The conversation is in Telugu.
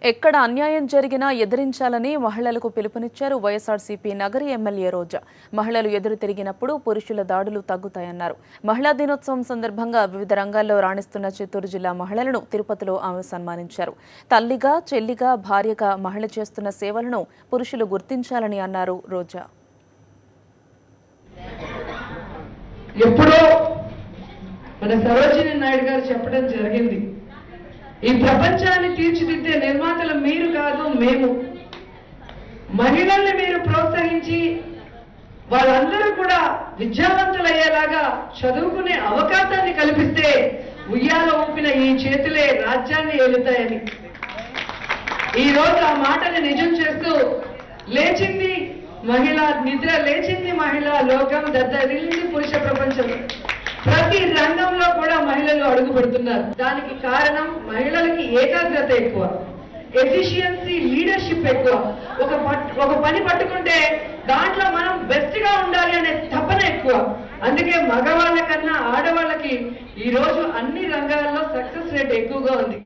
ఎక్కడ అన్యాయం జరిగినా ఎదిరించాలని మహిళలకు పిలుపునిచ్చారు వైఎస్ఆర్సీపీ నగరి ఎమ్మెల్యే రోజా. మహిళలు ఎదురు తిరిగినప్పుడు పురుషుల దాడులు తగ్గుతాయన్నారు. మహిళా దినోత్సవం సందర్భంగా వివిధ రంగాల్లో రాణిస్తున్న చిత్తూరు జిల్లా మహిళలను తిరుపతిలో ఆమె సన్మానించారు. తల్లిగా, చెల్లిగా, భార్యగా మహిళ చేస్తున్న సేవలను పురుషులు గుర్తించాలని అన్నారు రోజా. ఎప్పుడో మన సరోజిని నాయుడు గారు చెప్పడం జరిగింది, ఈ ప్రపంచాన్ని తీర్చిదిద్దే నిర్మాతలు మీరు కాదు మేము. మహిళల్ని మీరు ప్రోత్సహించి వాళ్ళందరూ కూడా విద్యావంతులయ్యేలాగా చదువుకునే అవకాశాన్ని కల్పిస్తే ఉయ్యాల ఊపిన ఈ చేతులే రాజ్యాన్ని ఏలుతాయని ఈ రోజు ఆ మాటని నిజం చేస్తూ లేచింది మహిళ, నిద్ర లేచింది మహిళ, లోకం దద్దరిల్లింది పురుష ప్రపంచం. ప్రతి రంగంలో కూడా మహిళలు అడుగు పెడుతున్నారు. దానికి కారణం మహిళలకి ఏకాగ్రత ఎక్కువ, ఎఫిషియన్సీ, లీడర్షిప్ ఎక్కువ. ఒక పని పట్టుకుంటే దాంట్లో మనం బెస్ట్ గా ఉండాలి అనే తపన ఎక్కువ. అందుకే మగవాళ్ళ కన్నా ఆడవాళ్ళకి ఈ రోజు అన్ని రంగాల్లో సక్సెస్ రేట్ ఎక్కువగా ఉంది.